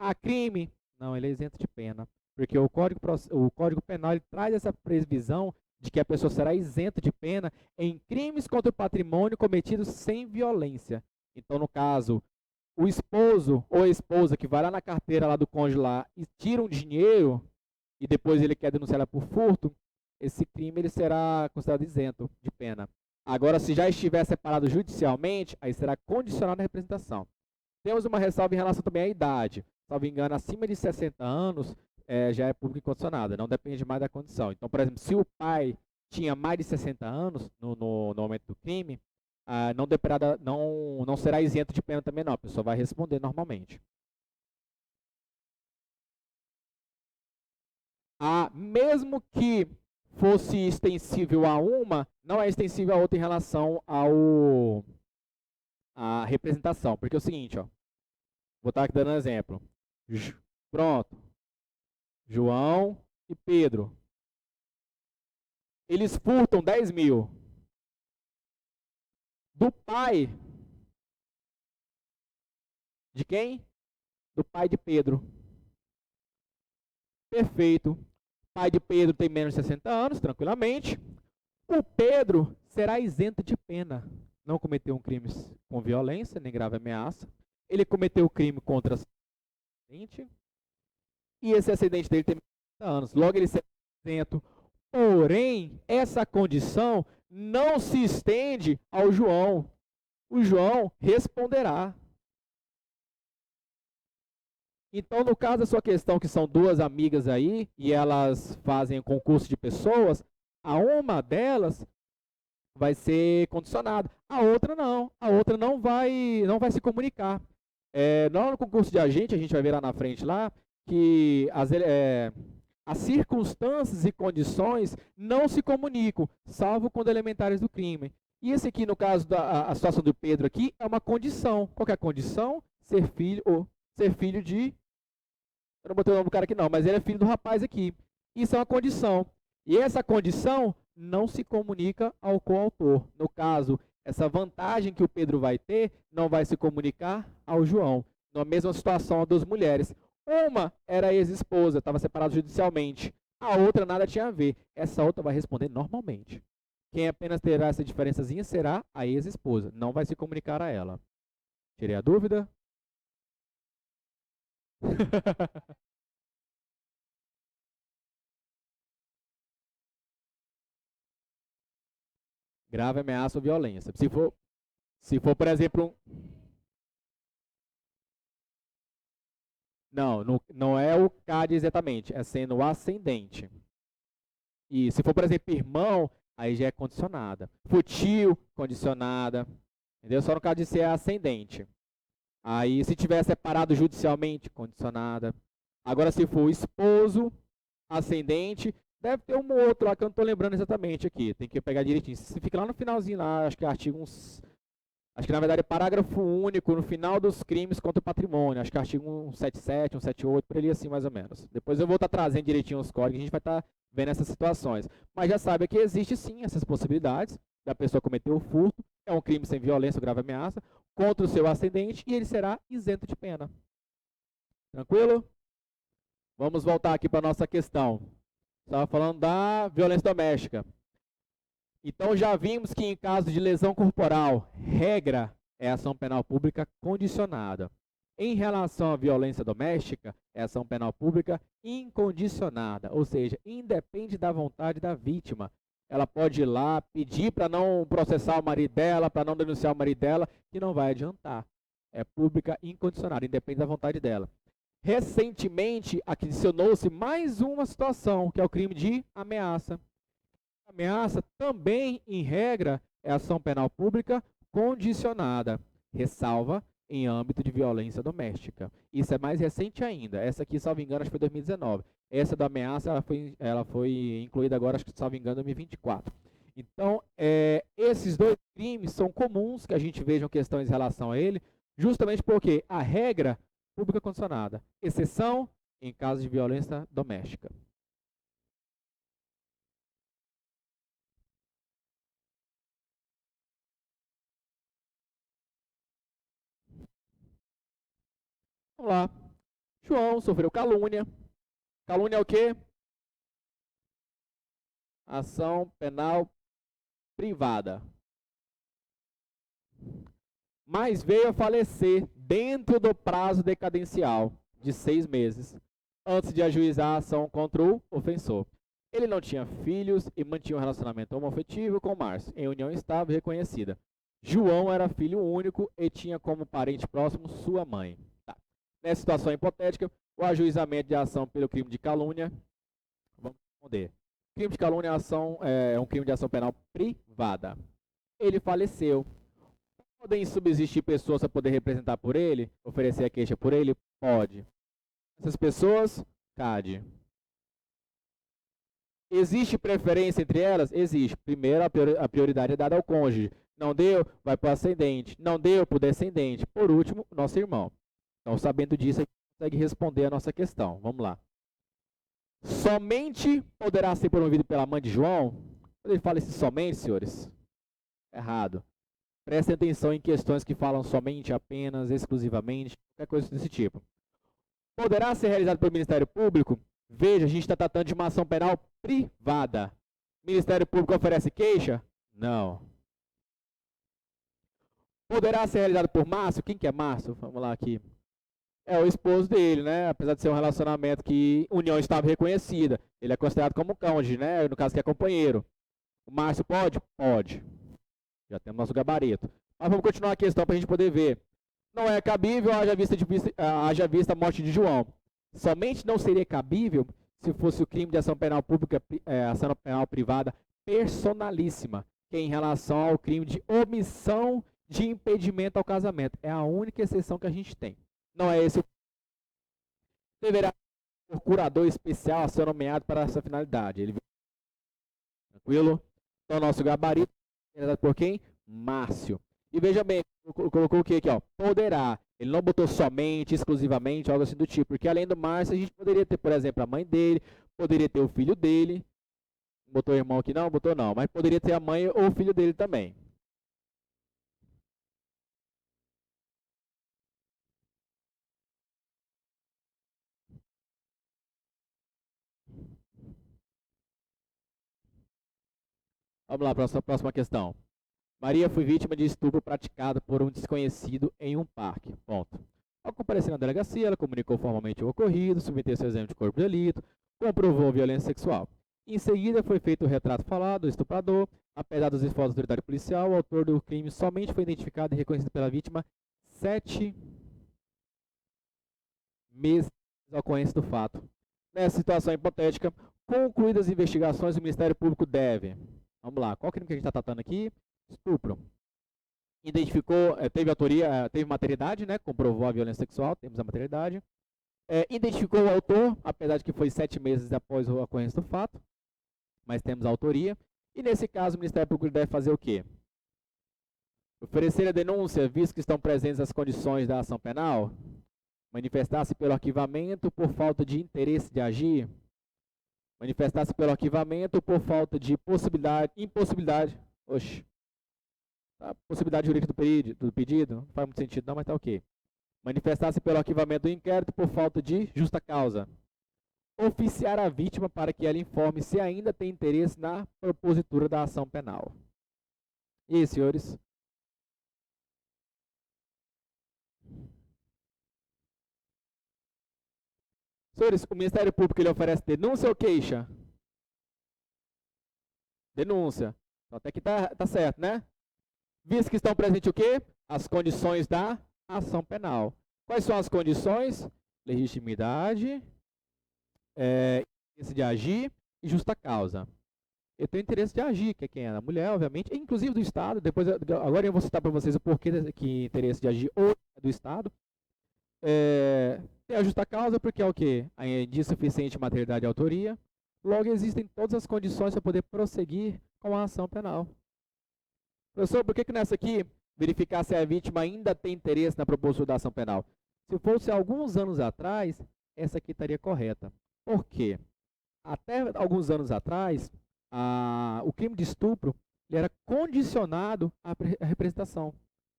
Há crime? Não, ele é isento de pena. Porque o Código Penal ele traz essa previsão de que a pessoa será isenta de pena em crimes contra o patrimônio cometidos sem violência. Então, no caso, o esposo ou a esposa que vai lá na carteira lá do cônjuge lá e tira um dinheiro e depois ele quer denunciar ela por furto, esse crime ele será considerado isento de pena. Agora, se já estiver separado judicialmente, aí será condicionado à representação. Temos uma ressalva em relação também à idade. Salvo engano, acima de 60 anos já é público condicionado, não depende mais da condição. Então, por exemplo, se o pai tinha mais de 60 anos no momento do crime, não será isento de pena também não, a pessoa vai responder normalmente. Mesmo que fosse extensível a uma, não é extensível a outra em relação à representação. Porque é o seguinte, ó, vou estar aqui dando um exemplo. Pronto. João e Pedro. Eles furtam 10 mil. Do pai. De quem? Do pai de Pedro. Perfeito. O pai de Pedro tem menos de 60 anos, tranquilamente. O Pedro será isento de pena. Não cometeu um crime com violência, nem grave ameaça. Ele cometeu o crime contra acidente. E esse acidente dele tem 60 anos. Logo, ele será isento. Porém, essa condição não se estende ao João. O João responderá. Então, no caso da sua questão, que são duas amigas aí, e elas fazem concurso de pessoas, a uma delas vai ser condicionada, a outra não. A outra não vai se comunicar. Lá no concurso de agente, a gente vai ver lá na frente lá, que as circunstâncias e condições não se comunicam, salvo quando elementares do crime. E esse aqui, no caso a situação do Pedro aqui, é uma condição. Qual que é a condição? Ser filho de... Eu não botei o nome do cara aqui não, mas ele é filho do rapaz aqui. Isso é uma condição. E essa condição não se comunica ao coautor. No caso, essa vantagem que o Pedro vai ter não vai se comunicar ao João. Na mesma situação das mulheres. Uma era ex-esposa, estava separada judicialmente. A outra nada tinha a ver. Essa outra vai responder normalmente. Quem apenas terá essa diferençazinha será a ex-esposa. Não vai se comunicar a ela. Tirei a dúvida? Grave ameaça ou violência. Se for, por exemplo, não é o CAD exatamente, é sendo ascendente. E se for, por exemplo, irmão, aí já é condicionada. Tio, condicionada. Entendeu? Só no caso de ser ascendente. Aí, se tiver separado judicialmente, condicionada. Agora, se for esposo, ascendente, deve ter um outro lá que eu não estou lembrando exatamente aqui. Tem que pegar direitinho. Se fica lá no finalzinho, lá, acho que é artigo Acho que na verdade é parágrafo único no final dos crimes contra o patrimônio. Acho que é artigo 177, 178, por ali assim mais ou menos. Depois eu vou estar trazendo direitinho os códigos, a gente vai estar vendo essas situações. Mas já sabe que existe sim essas possibilidades da pessoa cometer o furto, é um crime sem violência ou grave ameaça, contra o seu ascendente e ele será isento de pena. Tranquilo? Vamos voltar aqui para a nossa questão. Estava falando da violência doméstica. Então já vimos que em caso de lesão corporal, regra é ação penal pública condicionada. Em relação à violência doméstica, é ação penal pública incondicionada, ou seja, independe da vontade da vítima. Ela pode ir lá pedir para não processar o marido dela, para não denunciar o marido dela, que não vai adiantar. É pública incondicionada, independe da vontade dela. Recentemente, adicionou-se mais uma situação, que é o crime de ameaça. Ameaça também, em regra, é ação penal pública condicionada, ressalva em âmbito de violência doméstica. Isso é mais recente ainda. Essa aqui, salvo engano, acho que foi 2019. Essa da ameaça, ela foi incluída agora, acho que, salvo engano, em 2024. Então, esses dois crimes são comuns que a gente veja questões em relação a ele, justamente porque a regra pública condicionada, exceção em caso de violência doméstica. Vamos lá. João sofreu calúnia. Calúnia é o quê? Ação penal privada. Mas veio a falecer dentro do prazo decadencial de 6 meses, antes de ajuizar a ação contra o ofensor. Ele não tinha filhos e mantinha um relacionamento homoafetivo com Márcio, em união estável e reconhecida. João era filho único e tinha como parente próximo sua mãe. Tá. Nessa situação hipotética, o ajuizamento de ação pelo crime de calúnia, vamos responder. Crime de calúnia é um crime de ação penal privada. Ele faleceu. Podem subsistir pessoas para poder representar por ele, oferecer a queixa por ele? Pode. Essas pessoas, CAD. Existe preferência entre elas? Existe. Primeiro, a prioridade é dada ao cônjuge. Não deu, vai para o ascendente. Não deu, para o descendente. Por último, nosso irmão. Então, sabendo disso, a gente consegue responder a nossa questão. Vamos lá. Somente poderá ser promovido pela mãe de João? Quando ele fala isso somente, senhores, errado. Prestem atenção em questões que falam somente, apenas, exclusivamente, qualquer coisa desse tipo. Poderá ser realizado pelo Ministério Público? Veja, a gente está tratando de uma ação penal privada. Ministério Público oferece queixa? Não. Poderá ser realizado por Márcio? Quem que é Márcio? Vamos lá aqui. É o esposo dele, né? Apesar de ser um relacionamento que união estava reconhecida. Ele é considerado como cônjuge, né? No caso que é companheiro. O Márcio pode? Pode. Já temos nosso gabarito. Mas vamos continuar a questão para a gente poder ver. Não é cabível, haja vista a morte de João. Somente não seria cabível se fosse o crime de ação penal pública, ação penal privada personalíssima, que é em relação ao crime de omissão de impedimento ao casamento. É a única exceção que a gente tem. Não é esse o... Deverá o curador especial a ser nomeado para essa finalidade. Ele... Tranquilo? Então, nosso gabarito é dado por quem? Márcio. E veja bem, colocou o que aqui, ó? Poderá. Ele não botou somente, exclusivamente, algo assim do tipo. Porque além do Márcio, a gente poderia ter, por exemplo, a mãe dele, poderia ter o filho dele. Botou o irmão aqui? Não, botou não. Mas poderia ter a mãe ou o filho dele também. Vamos lá, próxima questão. Maria foi vítima de estupro praticado por um desconhecido em um parque. Ponto. Ao comparecer na delegacia, ela comunicou formalmente o ocorrido, submeteu seu exame de corpo de delito, comprovou a violência sexual. Em seguida, foi feito o retrato falado do estuprador. Apesar dos esforços da autoridade policial, o autor do crime somente foi identificado e reconhecido pela vítima 7 meses da ocorrência do fato. Nessa situação hipotética, concluídas as investigações, o Ministério Público deve... Vamos lá, qual crime que a gente está tratando aqui? Estupro. Identificou, teve autoria, teve materialidade, né? Comprovou a violência sexual, temos a materialidade. Identificou o autor, apesar de que foi 7 meses após a ocorrência do fato, mas temos a autoria. E nesse caso, o Ministério Público deve fazer o quê? Oferecer a denúncia, visto que estão presentes as condições da ação penal. Manifestar-se pelo arquivamento por falta de interesse de agir. Manifestar-se pelo arquivamento por falta de impossibilidade. Oxe. A possibilidade jurídica do pedido, não faz muito sentido não, mas tá ok. Manifestar-se pelo arquivamento do inquérito por falta de justa causa. Oficiar a vítima para que ela informe se ainda tem interesse na propositura da ação penal. E aí, senhores? Senhores, o Ministério Público ele oferece denúncia ou queixa? Denúncia. Então, até aqui tá certo, né? Visto que estão presentes o quê? As condições da ação penal. Quais são as condições? Legitimidade, interesse de agir e justa causa. Eu tenho interesse de agir, que é quem é a mulher, obviamente, inclusive do Estado. Agora eu vou citar para vocês o porquê que interesse de agir ou é do Estado. Tem a justa causa porque é o quê? A insuficiente materialidade e autoria. Logo, existem todas as condições para poder prosseguir com a ação penal. Professor, por que nessa aqui verificar se a vítima ainda tem interesse na propositura da ação penal? Se fosse alguns anos atrás, essa aqui estaria correta. Por quê? Até alguns anos atrás, o crime de estupro ele era condicionado à representação,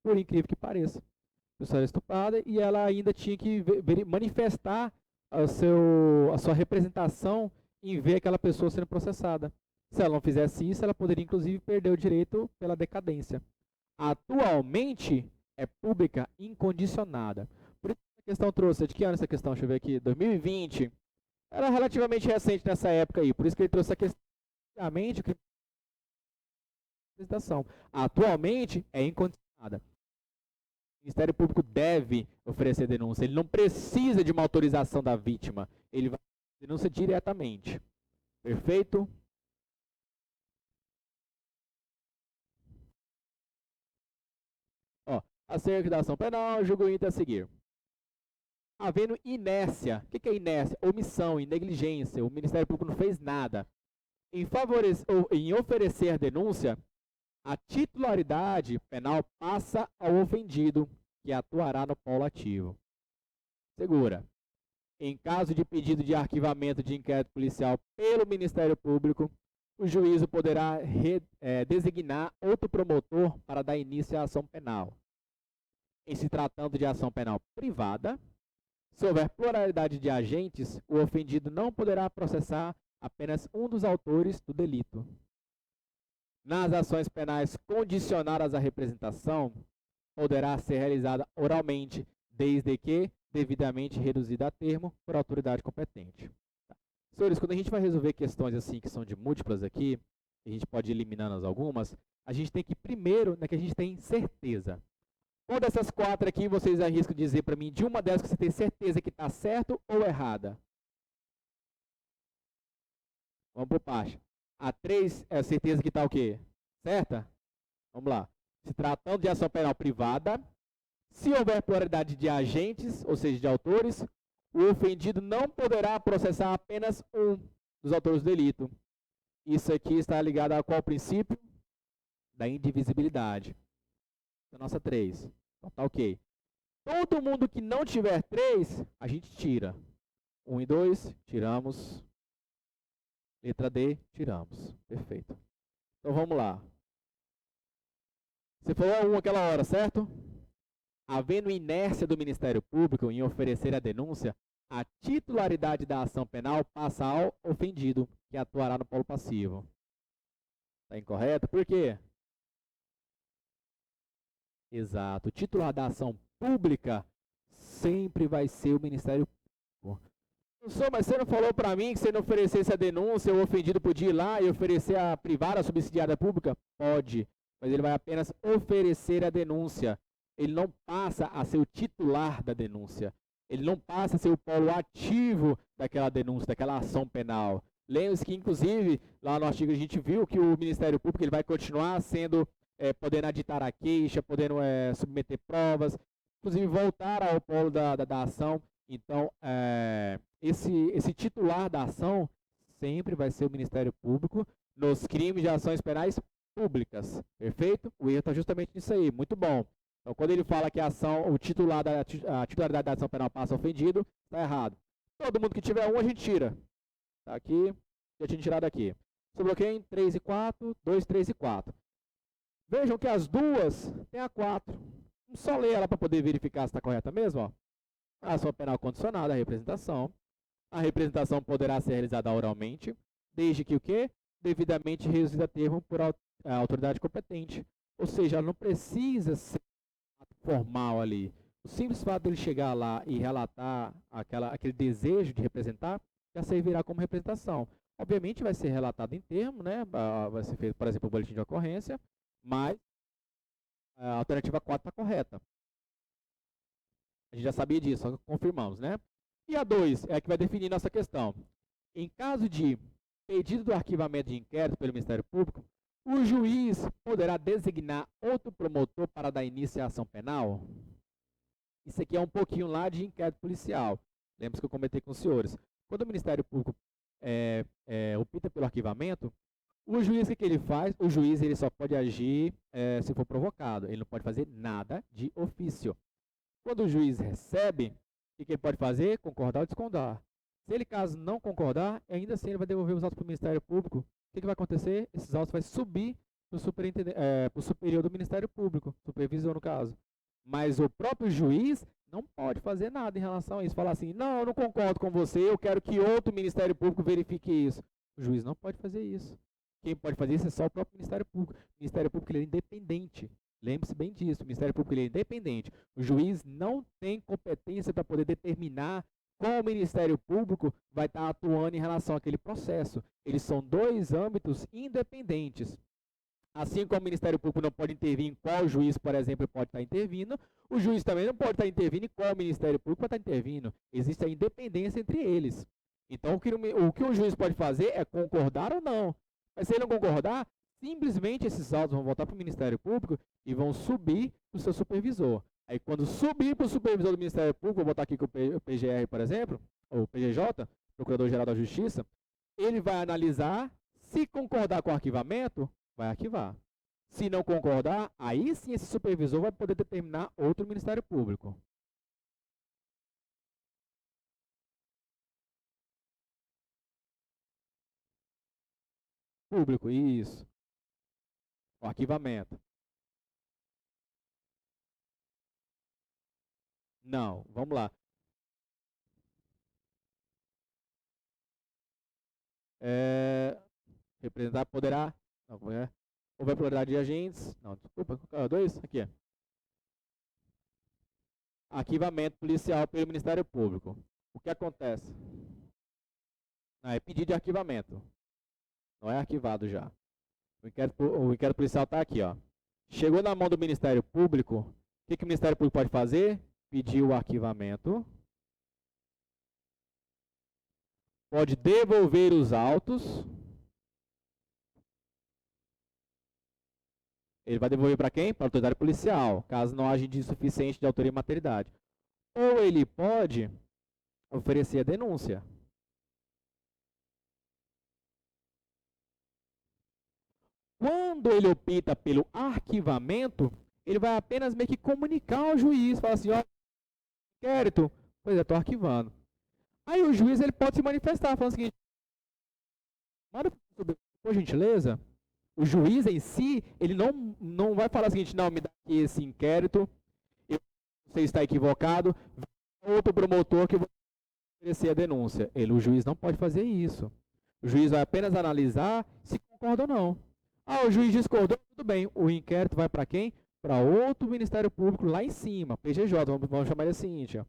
por incrível que pareça. A pessoa era estuprada e ela ainda tinha que manifestar a sua representação em ver aquela pessoa sendo processada. Se ela não fizesse isso, ela poderia inclusive perder o direito pela decadência. Atualmente, É pública incondicionada. Por isso que a questão trouxe, de que ano essa questão? Deixa eu ver aqui, 2020. Era relativamente recente nessa época aí, por isso que ele trouxe a questão. Antigamente, o crime de apresentação. Atualmente, é incondicionada. O Ministério Público deve oferecer denúncia. Ele não precisa de uma autorização da vítima. Ele vai fazer denúncia diretamente. Perfeito? Ó, acerca da ação penal, julgo íntimo a seguir. Havendo inércia. O que é inércia? Omissão e negligência. O Ministério Público não fez nada. Em oferecer denúncia, a titularidade penal passa ao ofendido, que atuará no polo ativo. Segura. Em caso de pedido de arquivamento de inquérito policial pelo Ministério Público, o juízo poderá designar outro promotor para dar início à ação penal. Em se tratando de ação penal privada, se houver pluralidade de agentes, o ofendido não poderá processar apenas um dos autores do delito. Nas ações penais condicionadas à representação, poderá ser realizada oralmente, desde que devidamente reduzida a termo por autoridade competente. Senhores, quando a gente vai resolver questões assim que são de múltiplas aqui, a gente pode ir eliminando algumas, a gente tem que primeiro, que a gente tem certeza. Qual dessas quatro aqui vocês arriscam dizer para mim, de uma delas que você tem certeza que está certo ou errada? Vamos por parte. A 3 é a certeza que está o quê? Certa? Vamos lá. Se tratando de ação penal privada, se houver pluralidade de agentes, ou seja, de autores, o ofendido não poderá processar apenas um dos autores do delito. Isso aqui está ligado a qual princípio? Da indivisibilidade. A nossa 3. Então tá ok. Todo mundo que não tiver 3, a gente tira. 1 e 2, tiramos. Letra D, tiramos. Perfeito. Então vamos lá. Você falou 1 aquela hora, certo? Havendo inércia do Ministério Público em oferecer a denúncia, a titularidade da ação penal passa ao ofendido, que atuará no polo passivo. Está incorreto? Por quê? Exato. O titular da ação pública sempre vai ser o Ministério Público. Professor, mas você não falou para mim que se não oferecesse a denúncia, o ofendido podia ir lá e oferecer a privada, a subsidiária pública? Pode, mas ele vai apenas oferecer a denúncia. Ele não passa a ser o titular da denúncia. Ele não passa a ser o polo ativo daquela denúncia, daquela ação penal. Lembre-se que, inclusive, lá no artigo a gente viu que o Ministério Público ele vai continuar sendo, podendo aditar a queixa, podendo submeter provas, inclusive voltar ao polo da ação. Então, esse titular da ação sempre vai ser o Ministério Público nos crimes de ações penais públicas. Perfeito? O erro está justamente nisso aí. Muito bom. Então, quando ele fala que a titularidade da ação penal passa ofendido, está errado. Todo mundo que tiver 1, a gente tira. Tá aqui, já tinha tirado aqui. Sobrou quem? 3 e 4, 2, 3 e 4. Vejam que as duas tem a 4. Vamos só ler ela para poder verificar se está correta mesmo. Ó. A ação penal condicionada à representação. A representação poderá ser realizada oralmente, desde que o quê? Devidamente reduzida a termo por autoridade competente. Ou seja, ela não precisa ser formal ali. O simples fato dele chegar lá e relatar aquele desejo de representar, já servirá como representação. Obviamente vai ser relatado em termo, né? Vai ser feito, por exemplo, o boletim de ocorrência, mas a alternativa 4 está correta. A gente já sabia disso, só confirmamos, né? E a 2 é a que vai definir nossa questão. Em caso de pedido do arquivamento de inquérito pelo Ministério Público, o juiz poderá designar outro promotor para dar início à ação penal? Isso aqui é um pouquinho lá de inquérito policial. Lembra que eu comentei com os senhores. Quando o Ministério Público opta pelo arquivamento, o juiz, o que ele faz? O juiz ele só pode agir se for provocado. Ele não pode fazer nada de ofício. Quando o juiz recebe, o que ele pode fazer? Concordar ou discordar. Se ele, caso não concordar, ainda assim ele vai devolver os autos para o Ministério Público. O que vai acontecer? Esses autos vão subir para o superior do Ministério Público, supervisor no caso. Mas o próprio juiz não pode fazer nada em relação a isso. Falar assim, não, eu não concordo com você, eu quero que outro Ministério Público verifique isso. O juiz não pode fazer isso. Quem pode fazer isso é só o próprio Ministério Público. O Ministério Público ele é independente. Lembre-se bem disso, o Ministério Público ele é independente. O juiz não tem competência para poder determinar como o Ministério Público vai estar atuando em relação àquele processo. Eles são dois âmbitos independentes. Assim como o Ministério Público não pode intervir em qual juiz, por exemplo, pode estar intervindo, o juiz também não pode estar intervindo em qual Ministério Público vai estar intervindo. Existe a independência entre eles. Então, o que o juiz pode fazer é concordar ou não. Mas se ele não concordar, simplesmente esses autos vão voltar para o Ministério Público e vão subir para o seu supervisor. Aí, quando subir para o supervisor do Ministério Público, vou botar aqui com o PGR, por exemplo, ou o PGJ, Procurador-Geral da Justiça, ele vai analisar, se concordar com o arquivamento, vai arquivar. Se não concordar, aí sim esse supervisor vai poder determinar outro Ministério Público. Público, isso. O arquivamento. Não, vamos lá. Representar poderá. Não, como é? Houver pluralidade de agentes. Não, desculpa. Dois? Aqui. Arquivamento policial pelo Ministério Público. O que acontece? É pedido de arquivamento. Não é arquivado já. O inquérito policial está aqui, ó. Chegou na mão do Ministério Público. O que o Ministério Público pode fazer? Pedir o arquivamento. Pode devolver os autos. Ele vai devolver para quem? Para a autoridade policial, caso não haja indício suficiente de autoria e materialidade. Ou ele pode oferecer a denúncia. Quando ele opta pelo arquivamento, ele vai apenas meio que comunicar ao juiz, falar assim, ó, inquérito, pois é, estou arquivando. Aí o juiz ele pode se manifestar, falando o seguinte, manda por gentileza, o juiz em si, ele não vai falar o seguinte, não, me dá aqui esse inquérito, você está equivocado, outro promotor que vai oferecer a denúncia. O juiz não pode fazer isso. O juiz vai apenas analisar se concorda ou não. Ah, o juiz discordou, tudo bem. O inquérito vai para quem? Para outro Ministério Público lá em cima, PGJ, vamos chamar ele assim, ó.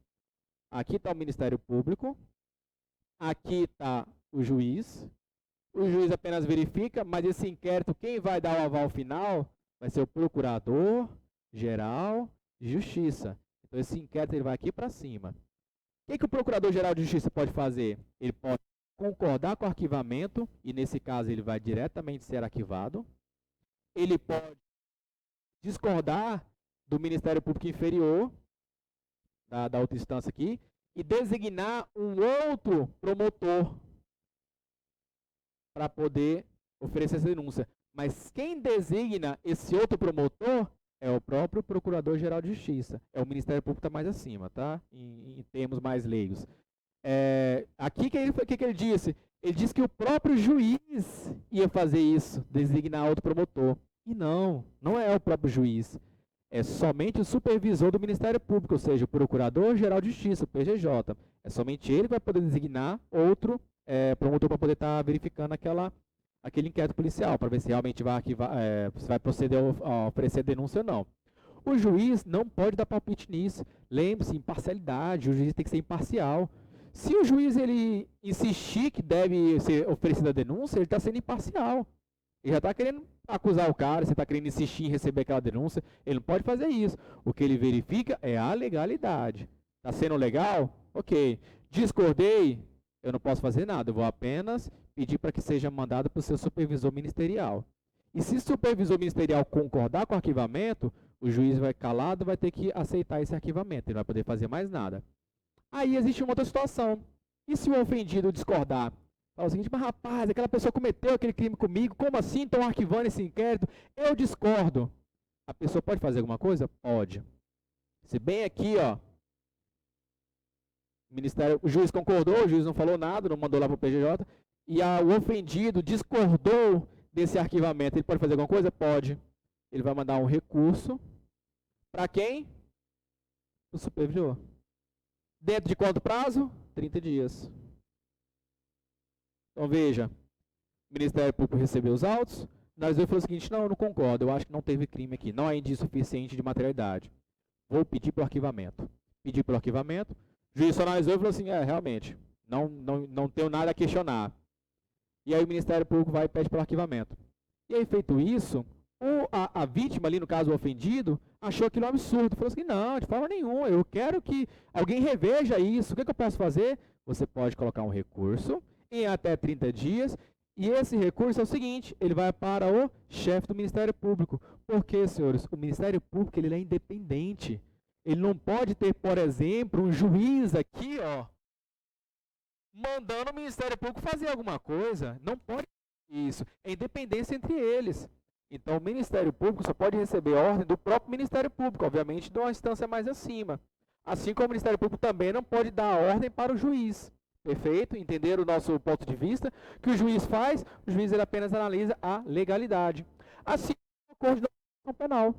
Aqui está o Ministério Público, aqui está o juiz apenas verifica, mas esse inquérito, quem vai dar o aval final vai ser o Procurador-Geral de Justiça. Então esse inquérito ele vai aqui para cima. O que o Procurador-Geral de Justiça pode fazer? Ele pode concordar com o arquivamento, e nesse caso ele vai diretamente ser arquivado. Ele pode discordar do Ministério Público Inferior, da outra instância aqui, e designar um outro promotor para poder oferecer essa denúncia. Mas quem designa esse outro promotor é o próprio Procurador-Geral de Justiça. É o Ministério Público que está mais acima, tá? Em termos mais leigos. Aqui, que ele disse? Ele disse que o próprio juiz ia fazer isso, designar outro promotor. E não é o próprio juiz. É somente o supervisor do Ministério Público, ou seja, o Procurador-Geral de Justiça, o PGJ. É somente ele que vai poder designar outro promotor para poder estar verificando aquele inquérito policial, para ver se realmente vai arquivar, se vai proceder a oferecer denúncia ou não. O juiz não pode dar palpite nisso. Lembre-se, imparcialidade, o juiz tem que ser imparcial. Se o juiz ele insistir que deve ser oferecida a denúncia, ele está sendo imparcial. Ele já está querendo acusar o cara, você está querendo insistir em receber aquela denúncia, ele não pode fazer isso. O que ele verifica é a legalidade. Está sendo legal? Ok. Discordei? Eu não posso fazer nada, eu vou apenas pedir para que seja mandado para o seu supervisor ministerial. E se o supervisor ministerial concordar com o arquivamento, o juiz vai calado, vai ter que aceitar esse arquivamento, ele não vai poder fazer mais nada. Aí existe uma outra situação. E se o ofendido discordar? Fala o seguinte, mas rapaz, aquela pessoa cometeu aquele crime comigo, como assim estão arquivando esse inquérito? Eu discordo. A pessoa pode fazer alguma coisa? Pode. Se bem aqui, ó, o juiz concordou, o juiz não falou nada, não mandou lá para o PGJ, e o ofendido discordou desse arquivamento, ele pode fazer alguma coisa? Pode. Ele vai mandar um recurso para quem? O supervisor. Dentro de quanto prazo? 30 dias. Então veja, o Ministério Público recebeu os autos, Nós dois falou o seguinte, não, eu não concordo, eu acho que não teve crime aqui, não há indício suficiente de materialidade. Vou pedir pelo arquivamento. Pedi pelo arquivamento, o juiz só analisou e falou assim, realmente, não tenho nada a questionar. E aí o Ministério Público vai e pede pelo arquivamento. E aí, feito isso, a vítima ali, no caso o ofendido, achou aquilo um absurdo. Falou assim, não, de forma nenhuma, eu quero que alguém reveja isso. O que eu posso fazer? Você pode colocar um recurso em até 30 dias. E esse recurso é o seguinte, ele vai para o chefe do Ministério Público. Por quê, senhores? O Ministério Público ele é independente. Ele não pode ter, por exemplo, um juiz aqui, mandando o Ministério Público fazer alguma coisa. Não pode isso. É independência entre eles. Então, o Ministério Público só pode receber ordem do próprio Ministério Público, obviamente, de uma instância mais acima. Assim como o Ministério Público também não pode dar ordem para o juiz. Perfeito? Entenderam o nosso ponto de vista? O que o juiz faz? O juiz ele apenas analisa a legalidade. Assim como o acordo de não persecução penal.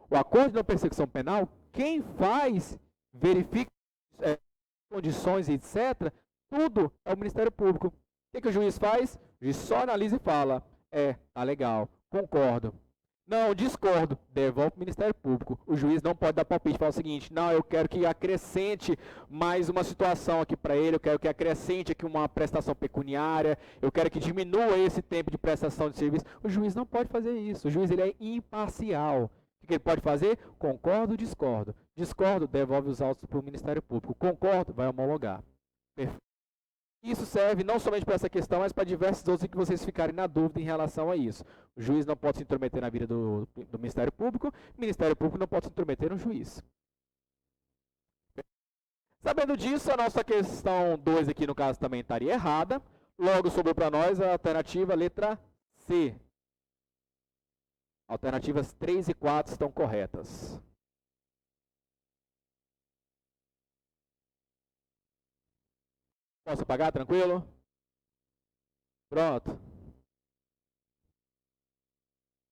O acordo de não persecução penal, quem faz, verifica condições, etc., tudo é o Ministério Público. O que o juiz faz? O juiz só analisa e fala, tá legal, concordo. Não, discordo, devolve para o Ministério Público. O juiz não pode dar palpite e falar o seguinte, não, eu quero que acrescente mais uma situação aqui para ele, eu quero que acrescente aqui uma prestação pecuniária, eu quero que diminua esse tempo de prestação de serviço. O juiz não pode fazer isso, o juiz ele é imparcial. O que ele pode fazer? Concordo, discordo. Discordo, devolve os autos para o Ministério Público. Concordo, vai homologar. Perfeito. Isso serve não somente para essa questão, mas para diversos outros em que vocês ficarem na dúvida em relação a isso. O juiz não pode se intrometer na vida do Ministério Público, o Ministério Público não pode se intrometer no juiz. Sabendo disso, a nossa questão 2 aqui no caso também estaria errada. Logo sobrou para nós a alternativa letra C. Alternativas 3 e 4 estão corretas. Posso apagar, tranquilo? Pronto.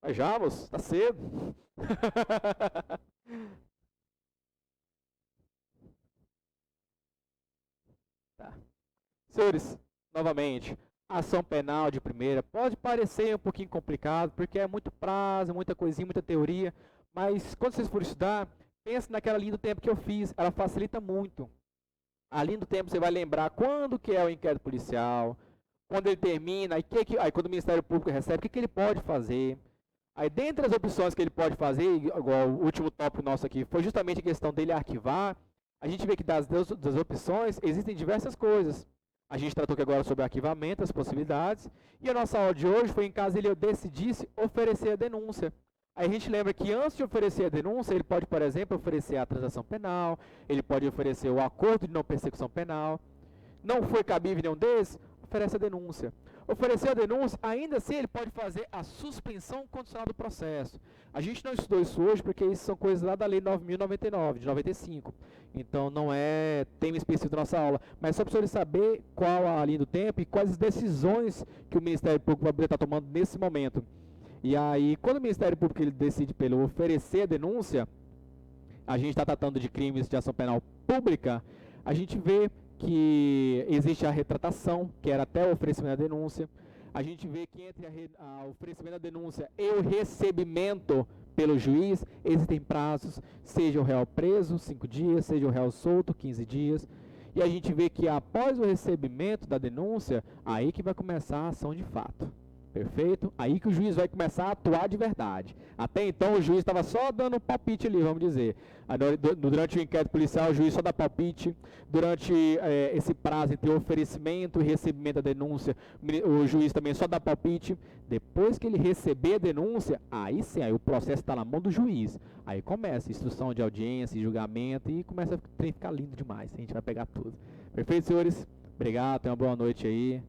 Mas já, moço, tá cedo. Tá. Senhores, novamente, ação penal de primeira pode parecer um pouquinho complicado, porque é muito prazo, muita coisinha, muita teoria, mas quando vocês forem estudar, pense naquela linha do tempo que eu fiz, ela facilita muito. A linha do tempo você vai lembrar quando que é o inquérito policial, quando ele termina, aí quando o Ministério Público recebe, o que ele pode fazer. Aí, dentre as opções que ele pode fazer, igual o último tópico nosso aqui, foi justamente a questão dele arquivar. A gente vê que das opções existem diversas coisas. A gente tratou aqui agora sobre arquivamento, as possibilidades. E a nossa aula de hoje foi em caso ele decidisse oferecer a denúncia. Aí a gente lembra que antes de oferecer a denúncia, ele pode, por exemplo, oferecer a transação penal, ele pode oferecer o acordo de não persecução penal. Não foi cabível nenhum desses? Oferece a denúncia. Oferecer a denúncia, ainda assim ele pode fazer a suspensão condicional do processo. A gente não estudou isso hoje porque isso são coisas lá da Lei 9.099, de 95. Então não é tema específico da nossa aula, mas só para vocês saber qual a linha do tempo e quais as decisões que o Ministério Público vai poder estar tomando nesse momento. E aí, quando o Ministério Público ele decide pelo oferecer a denúncia, a gente está tratando de crimes de ação penal pública, a gente vê que existe a retratação, que era até o oferecimento da denúncia. A gente vê que entre o oferecimento da denúncia e o recebimento pelo juiz, existem prazos, seja o réu preso, 5 dias, seja o réu solto, 15 dias. E a gente vê que após o recebimento da denúncia, aí que vai começar a ação de fato. Perfeito? Aí que o juiz vai começar a atuar de verdade. Até então o juiz estava só dando palpite ali, vamos dizer. Durante o inquérito policial, o juiz só dá palpite. Durante esse prazo entre oferecimento e recebimento da denúncia, o juiz também só dá palpite. Depois que ele receber a denúncia, aí sim, aí o processo está na mão do juiz. Aí começa instrução de audiência, julgamento e começa a ficar lindo demais. A gente vai pegar tudo. Perfeito, senhores? Obrigado, tenham uma boa noite aí.